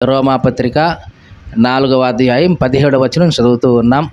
రోమాపత్రిక 4వ అధ్యాయం 17వ వచనం చదువుతూ ఉన్నాం.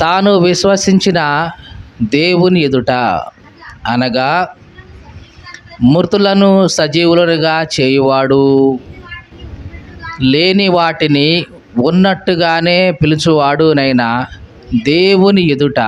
తాను విశ్వసించిన దేవుని ఎదుట అనగా మృతులను సజీవులుగా చేయువాడు, లేని వాటిని ఉన్నట్టుగానే పిలుచువాడునైనా దేవుని ఎదుట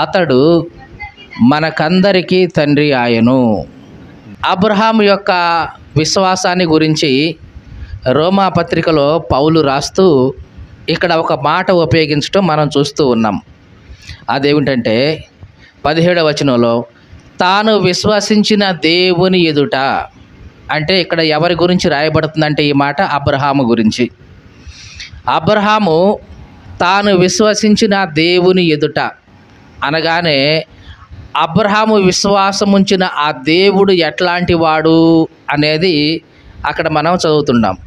అతడు మనకందరికీ తండ్రి ఆయను. అబ్రహాము యొక్క విశ్వాసాన్ని గురించి రోమా పత్రికలో పౌలు రాస్తూ ఇక్కడ ఒక మాట ఉపయోగించడం మనం చూస్తూ ఉన్నాం. అదేమిటంటే 17వ వచనంలో తాను విశ్వసించిన దేవుని ఎదుట, అంటే ఇక్కడ ఎవరి గురించి రాయబడుతుందంటే ఈ మాట అబ్రహాము గురించి. అబ్రహాము తాను విశ్వసించిన దేవుని ఎదుట అనగానే అబ్రహాము విశ్వాసముంచిన ఆ దేవుడు ఎట్లాంటి వాడు అనేది అక్కడ మనం చదువుతున్నాం.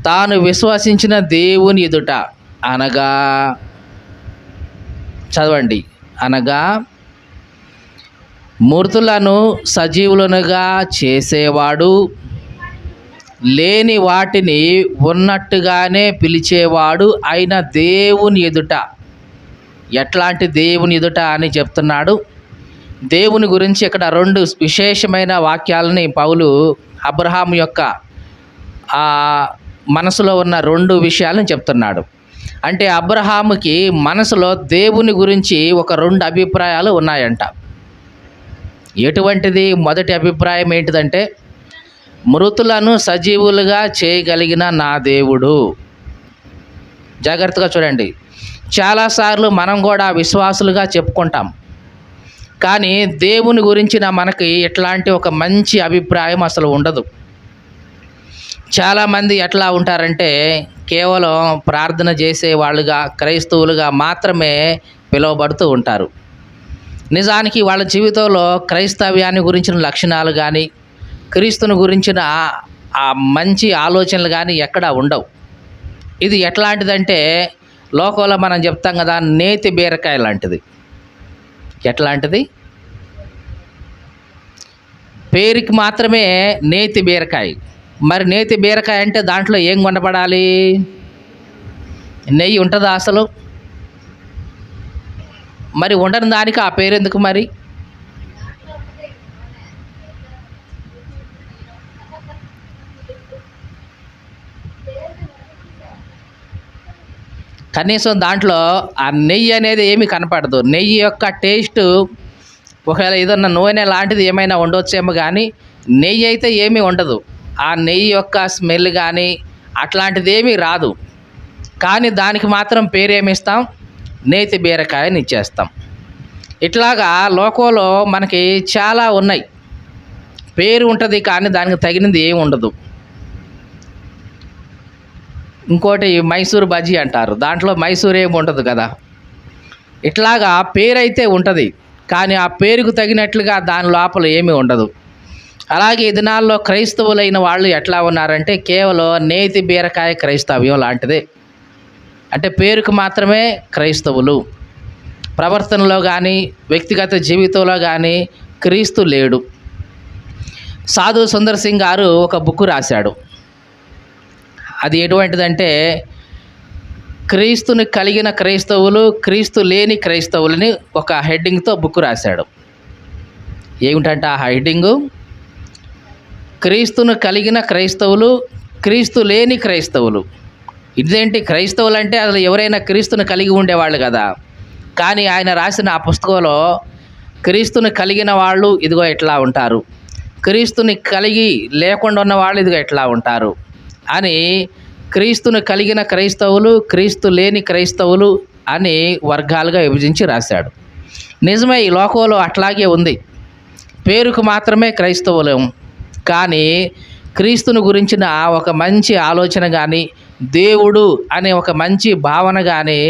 తాను విశ్వసించిన దేవుని ఎదుట అనగా, చదవండి, అనగా మృతులను సజీవులనుగా చేసేవాడు, లేని వాటిని ఉన్నట్టుగానే పిలిచేవాడు అయిన దేవుని ఎదుట. ఎట్లాంటి దేవుని ఎదుట అని చెప్తున్నాడు. దేవుని గురించి ఇక్కడ 2 విశేషమైన వాక్యాలని పౌలు అబ్రహాము యొక్క మనసులో ఉన్న 2 విషయాలను చెప్తున్నాడు. అంటే అబ్రహాముకి మనసులో దేవుని గురించి ఒక 2 అభిప్రాయాలు ఉన్నాయంట. ఎటువంటిది? మొదటి అభిప్రాయం ఏంటిదంటే, మృతులను సజీవులుగా చేయగలిగిన నా దేవుడు. జాగ్రత్తగా చూడండి. చాలాసార్లు మనం కూడా విశ్వాసులుగా చెప్పుకుంటాం, కానీ దేవుని గురించిన మనకి ఎట్లాంటి ఒక మంచి అభిప్రాయం అసలు ఉండదు. చాలామంది ఎట్లా ఉంటారంటే, కేవలం ప్రార్థన చేసే వాళ్ళుగా, క్రైస్తవులుగా మాత్రమే పిలువబడుతూ ఉంటారు. నిజానికి వాళ్ళ జీవితంలో క్రైస్తవ్యాన్ని గురించిన లక్షణాలు కానీ, క్రీస్తుని గురించిన ఆ మంచి ఆలోచనలు కానీ ఎక్కడా ఉండవు. ఇది ఎట్లాంటిదంటే, లోకంలో మనం చెప్తాం కదా, నేతి బీరకాయ లాంటిది. ఎట్లాంటిది? పేరుకి మాత్రమే నేతి బీరకాయ. మరి నేతి బీరకాయ అంటే దాంట్లో ఏం కొనపడాలి? నెయ్యి ఉంటుందా అసలు? మరి ఉండని దానికి ఆ పేరు ఎందుకు మరి? కనీసం దాంట్లో ఆ నెయ్యి అనేది ఏమీ కనపడదు. నెయ్యి యొక్క టేస్ట్, ఒకవేళ ఏదన్నా నూనె లాంటిది ఏమైనా ఉండొచ్చేమో, కానీ నెయ్యి అయితే ఏమీ ఉండదు. ఆ నెయ్యి యొక్క స్మెల్ కానీ అట్లాంటిది ఏమీ రాదు. కానీ దానికి మాత్రం పేరేమిస్తాం? నేతి బీరకాయని ఇచ్చేస్తాం. ఇట్లాగా లోకంలో మనకి చాలా ఉన్నాయి. పేరు ఉంటుంది కానీ దానికి తగినది ఏమి ఉండదు. ఇంకోటి మైసూర్ బజ్జీ అంటారు, దాంట్లో మైసూర్ ఏమి ఉండదు కదా. ఇట్లాగా పేరైతే ఉంటుంది, కానీ ఆ పేరుకు తగినట్లుగా దాని లోపల ఏమీ ఉండదు. అలాగే ఈ దినాల్లో క్రైస్తవులైన వాళ్ళు ఎట్లా ఉన్నారంటే, కేవలం నేతి బీరకాయ క్రైస్తవ్యం లాంటిదే. అంటే పేరుకు మాత్రమే క్రైస్తవులు, ప్రవర్తనలో కానీ వ్యక్తిగత జీవితంలో కానీ క్రీస్తు లేడు. సాధు సుందర్ సింగ్ గారు ఒక బుక్ రాశాడు. అది ఎటువంటిదంటే, క్రీస్తుని కలిగిన క్రైస్తవులు, క్రీస్తు లేని క్రైస్తవులని ఒక హెడ్డింగ్తో బుక్ రాశాడు. ఏమిటంటే ఆ హెడ్డింగు, క్రీస్తును కలిగిన క్రైస్తవులు, క్రీస్తు లేని క్రైస్తవులు. ఇదేంటి? క్రైస్తవులు అంటే అసలు ఎవరైనా క్రీస్తుని కలిగి ఉండేవాళ్ళు కదా. కానీ ఆయన రాసిన ఆ పుస్తకంలో క్రీస్తుని కలిగిన వాళ్ళు ఇదిగో ఎట్లా ఉంటారు, క్రీస్తుని కలిగి లేకుండా ఉన్న వాళ్ళు ఇదిగో ఎట్లా ఉంటారు అని క్రీస్తును కలిగిన క్రైస్తవులు, క్రీస్తు లేని క్రైస్తవులు అని వర్గాలుగా విభజించి రాశాడు. నిజమే, ఈ లోకంలో అట్లాగే ఉంది. పేరుకు మాత్రమే క్రైస్తవులం, కానీ క్రీస్తుని గురించిన ఒక మంచి ఆలోచన కానీ, దేవుడు అనే ఒక మంచి భావన కానీ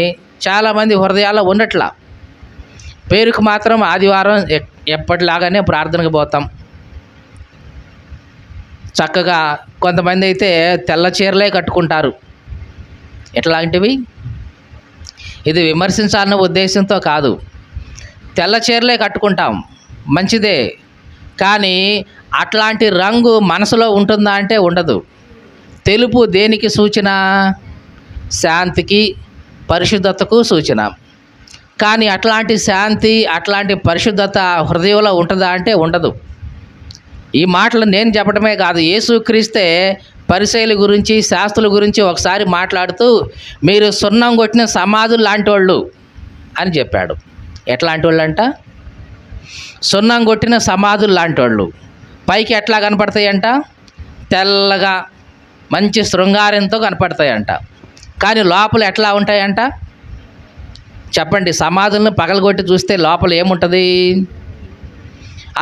చాలామంది హృదయాల్లో ఉండట్లా. పేరుకు మాత్రం ఆదివారం ఎప్పటిలాగానే ప్రార్థనకు పోతాం. చక్కగా కొంతమంది అయితే తెల్ల చీరలే కట్టుకుంటారు. ఎట్లాంటివి? ఇది విమర్శించాలన్న ఉద్దేశంతో కాదు. తెల్ల చీరలే కట్టుకుంటాం, మంచిదే. కానీ అట్లాంటి రంగు మనసులో ఉంటుందా అంటే ఉండదు. తెలుపు దేనికి సూచన? శాంతికి, పరిశుద్ధతకు సూచన. కానీ అట్లాంటి శాంతి, అట్లాంటి పరిశుద్ధత హృదయంలో ఉంటుందా అంటే ఉండదు. ఈ మాటలు నేను చెప్పడమే కాదు, యేసుక్రీస్తే పరిసయ్యుల గురించి, శాస్త్రుల గురించి ఒకసారి మాట్లాడుతూ మీరు సున్నం కొట్టిన సమాధులు లాంటి వాళ్ళు అని చెప్పాడు. ఎట్లాంటి వాళ్ళు అంట? సున్నం కొట్టిన సమాధులు లాంటి వాళ్ళు. పైకి ఎట్లా కనపడతాయంట? తెల్లగా మంచి శృంగారంతో కనపడతాయంట. కానీ లోపల ఎట్లా ఉంటాయంట? చెప్పండి. సమాధులను పగలగొట్టి చూస్తే లోపల ఏముంటుంది?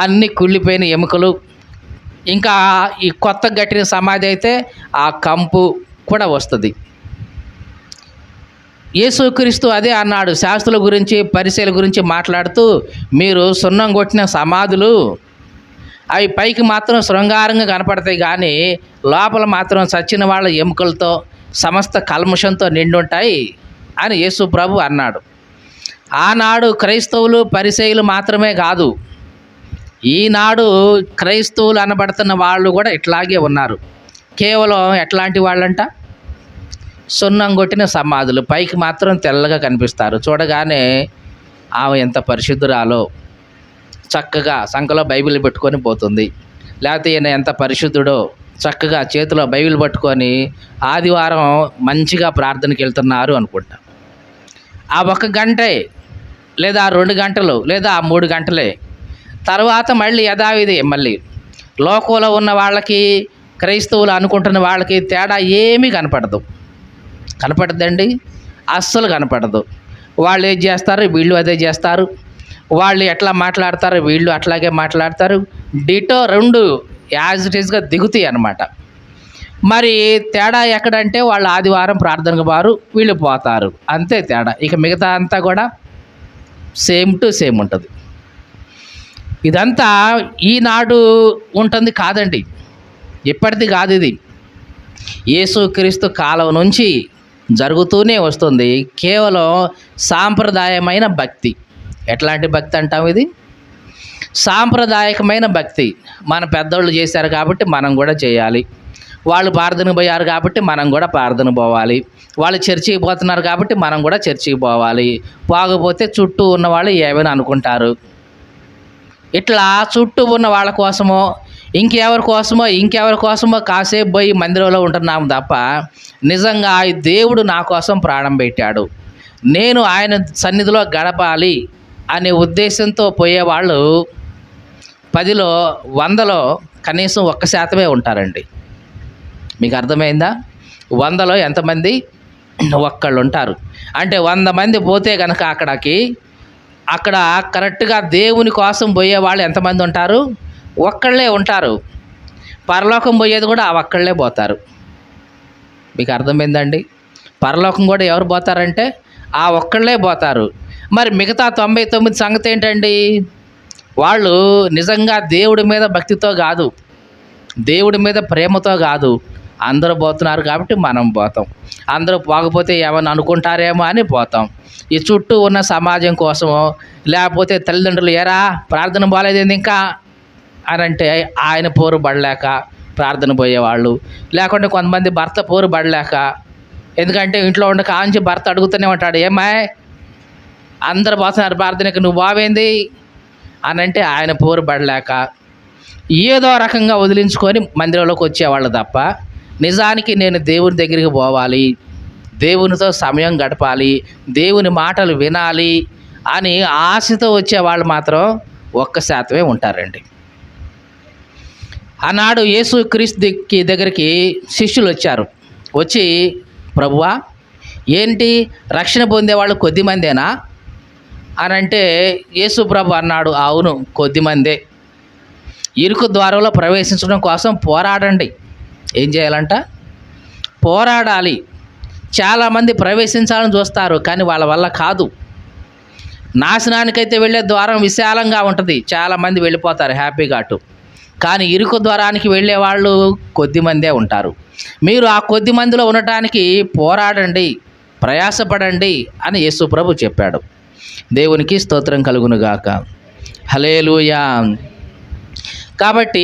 అన్నీ కుళ్ళిపోయిన ఎముకలు. ఇంకా ఈ కొత్త కట్టిన సమాధి అయితే ఆ కంపు కూడా వస్తుంది. యేసుక్రీస్తు అదే అన్నాడు శాస్త్రుల గురించి, పరిసయ్యుల గురించి మాట్లాడుతూ, మీరు సున్నం కొట్టిన సమాధులు, అవి పైకి మాత్రం శృంగారంగా కనపడతాయి కానీ లోపల మాత్రం చచ్చిన వాళ్ళ ఎముకలతో, సమస్త కల్మషంతో నిండుంటాయి అని యేసు ప్రభు అన్నాడు. ఆనాడు క్రైస్తవులు, పరిసయ్యులు మాత్రమే కాదు, ఈనాడు క్రైస్తవులు అనబడుతున్న వాళ్ళు కూడా ఇట్లాగే ఉన్నారు. కేవలం ఎట్లాంటి వాళ్ళంట? సున్నం కొట్టిన సమాధులు, పైకి మాత్రం తెల్లగా కనిపిస్తారు. చూడగానే ఆమె ఎంత పరిశుద్ధురాలో, చక్కగా సంకలో బైబిల్ పెట్టుకొని పోతుంది. లేకపోతే ఈయన ఎంత పరిశుద్ధుడో, చక్కగా చేతిలో బైబిల్ పట్టుకొని ఆదివారం మంచిగా ప్రార్థనకి వెళ్తున్నారు అనుకుంటా. ఆ 1 గంటే లేదా 2 గంటలు లేదా 3 గంటలే. తర్వాత మళ్ళీ యథావిధి మళ్ళీ లోకంలో ఉన్న వాళ్ళకి, క్రైస్తవులు అనుకుంటున్న వాళ్ళకి తేడా ఏమీ కనపడదు. కనపడదండి, అస్సలు కనపడదు. వాళ్ళు ఏది చేస్తారు, వీళ్ళు అదే చేస్తారు. వాళ్ళు ఎట్లా మాట్లాడతారు, వీళ్ళు అట్లాగే మాట్లాడతారు. డిటో 2 యాజ్ ఇట్ ఈస్గా దిగుతాయి అన్నమాట. మరి తేడా ఎక్కడంటే వాళ్ళు ఆదివారం ప్రార్థనకు వారు, వీళ్ళు పోతారు, అంతే తేడా. ఇక మిగతా అంతా కూడా సేమ్ టు సేమ్ ఉంటుంది. ఇదంతా ఈనాడు ఉంటుంది కాదండి, ఇప్పటిది కాదు. ఇది యేసుక్రీస్తు కాలం నుంచి జరుగుతూనే వస్తుంది. కేవలం సాంప్రదాయమైన భక్తి. ఎట్లాంటి భక్తి అంటాం ఇది? సాంప్రదాయకమైన భక్తి. మన పెద్దోళ్ళు చేశారు కాబట్టి మనం కూడా చేయాలి. వాళ్ళు ప్రార్థనకు పోయారు కాబట్టి మనం కూడా ప్రార్థన పోవాలి. వాళ్ళు చర్చికి పోతున్నారు కాబట్టి మనం కూడా చర్చికి పోవాలి. పోకపోతే చుట్టూ ఉన్న వాళ్ళు ఏమైనా అనుకుంటారు. ఇట్లా చుట్టూ ఉన్న వాళ్ళ కోసమో, ఇంకెవరి కోసమో కాసేపు పోయి మందిరంలో ఉంటున్నాము తప్ప, నిజంగా ఈ దేవుడు నా కోసం ప్రాణం పెట్టాడు, నేను ఆయన సన్నిధిలో గడపాలి అనే ఉద్దేశంతో పోయేవాళ్ళు 10లో 100లో కనీసం 1% ఉంటారండి. మీకు అర్థమైందా? 100లో ఎంతమంది? ఒక్కళ్ళు ఉంటారు. అంటే 100 మంది పోతే కనుక అక్కడ కరెక్ట్గా దేవుని కోసం పోయే వాళ్ళు ఎంతమంది ఉంటారు? ఒక్కళ్ళే ఉంటారు. పరలోకం పోయేది కూడా ఆ ఒక్కళ్ళే పోతారు. మీకు అర్థమైందండి? పరలోకం కూడా ఎవరు పోతారంటే ఆ ఒక్కళ్ళే పోతారు. మరి మిగతా 99 సంగతి ఏంటండి? వాళ్ళు నిజంగా దేవుడి మీద భక్తితో కాదు, దేవుడి మీద ప్రేమతో కాదు, అందరూ పోతున్నారు కాబట్టి మనం పోతాం. అందరూ పోకపోతే ఏమన్నా అనుకుంటారేమో అని పోతాం. ఈ చుట్టూ ఉన్న సమాజం కోసమో, లేకపోతే తల్లిదండ్రులు ఏరా ప్రార్థన పోలేదేంది ఇంకా అని అంటే ఆయన పోరు పడలేక ప్రార్థన పోయేవాళ్ళు, లేకుంటే కొంతమంది భర్త పోరు పడలేక, ఎందుకంటే ఇంట్లో ఉండ కాంచి భర్త అడుగుతూనే ఉంటాడు, ఏమాయ్ అందరు పోతున్నారు ప్రార్థనకి, నువ్వు బావేంది అని అంటే ఆయన పోరు పడలేక ఏదో రకంగా వదిలించుకొని మందిరంలోకి వచ్చేవాళ్ళు తప్ప, నిజానికి నేను దేవుని దగ్గరికి పోవాలి, దేవునితో సమయం గడపాలి, దేవుని మాటలు వినాలి అని ఆశతో వచ్చేవాళ్ళు మాత్రం 1% ఉంటారండి. ఆనాడు యేసుక్రీస్తు దగ్గరికి శిష్యులు వచ్చి ప్రభువా ఏంటి రక్షణ పొందేవాళ్ళు కొద్దిమందేనా అని అంటే యేసు ప్రభు అన్నాడు, అవును కొద్దిమందే. ఇరుకు ద్వారంలో ప్రవేశించడం కోసం పోరాడండి. ఏం చేయాలంట? పోరాడాలి. చాలామంది ప్రవేశించాలని చూస్తారు కానీ వాళ్ళ వల్ల కాదు. నాశనానికైతే వెళ్ళే ద్వారం విశాలంగా ఉంటుంది, చాలామంది వెళ్ళిపోతారు హ్యాపీగా అటు. కానీ ఇరుకు ద్వారానికి వెళ్ళే వాళ్ళు కొద్దిమందే ఉంటారు. మీరు ఆ కొద్ది మందిలో ఉండటానికి పోరాడండి, ప్రయాసపడండి అని యేసు ప్రభు చెప్పాడు. దేవునికి స్తోత్రం కలుగునుగాక. హల్లెలూయా. కాబట్టి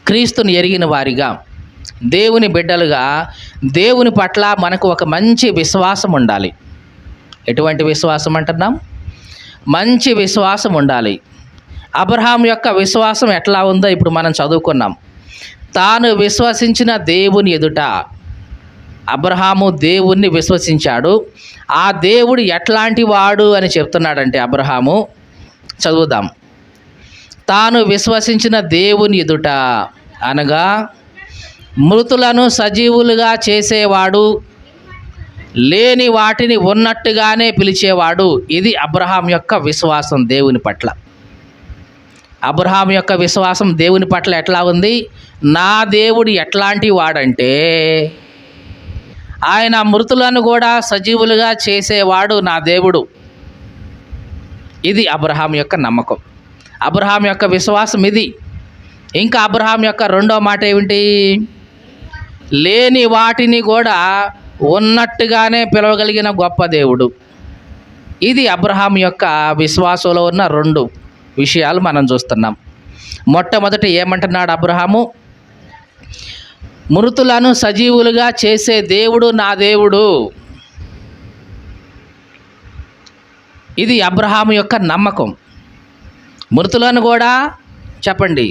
క్రీస్తుని ఎరిగిన వారిగా, దేవుని బిడ్డలుగా దేవుని పట్ల మనకు ఒక మంచి విశ్వాసం ఉండాలి. ఎటువంటి విశ్వాసం అంటున్నాం? మంచి విశ్వాసం ఉండాలి. అబ్రహాం యొక్క విశ్వాసం ఎట్లా ఉందో ఇప్పుడు మనం చదువుకున్నాం. తాను విశ్వసించిన దేవుని ఎదుట అబ్రహాము దేవుణ్ణి విశ్వసించాడు. ఆ దేవుడు ఎట్లాంటి వాడు అని చెప్తున్నాడంటే అబ్రహాము, చదువుదాం. తాను విశ్వసించిన దేవుని ఎదుట అనగా మృతులను సజీవులుగా చేసేవాడు, లేని వాటిని ఉన్నట్టుగానే పిలిచేవాడు. ఇది అబ్రహాం యొక్క విశ్వాసం దేవుని పట్ల. అబ్రహాం యొక్క విశ్వాసం దేవుని పట్ల ఎట్లా ఉంది? నా దేవుడు ఎట్లాంటి వాడంటే ఆయన మృతులను కూడా సజీవులుగా చేసేవాడు నా దేవుడు. ఇది అబ్రహాం యొక్క నమ్మకం, అబ్రహాం యొక్క విశ్వాసం ఇది. ఇంకా అబ్రహాం యొక్క రెండో మాట ఏమిటి? లేని వాటిని కూడా ఉన్నట్టుగానే పిలవగలిగిన గొప్ప దేవుడు. ఇది అబ్రహాం యొక్క విశ్వాసంలో ఉన్న రెండు విషయాలు మనం చూస్తున్నాం. మొట్టమొదటి ఏమంటున్నాడు అబ్రహాము? మృతులను సజీవులుగా చేసే దేవుడు నా దేవుడు. ఇది అబ్రహాము యొక్క నమ్మకం. మృతులను కూడా చెప్పండి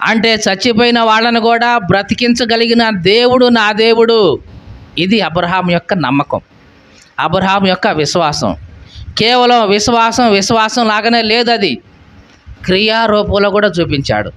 అంటే చచ్చిపోయిన వాళ్ళను కూడా బ్రతికించగలిగిన దేవుడు నా దేవుడు. ఇది అబ్రహాం యొక్క నమ్మకం, అబ్రహాం యొక్క విశ్వాసం. కేవలం విశ్వాసం లాగానే లేదు, అది క్రియారూపంలో కూడా చూపించాడు.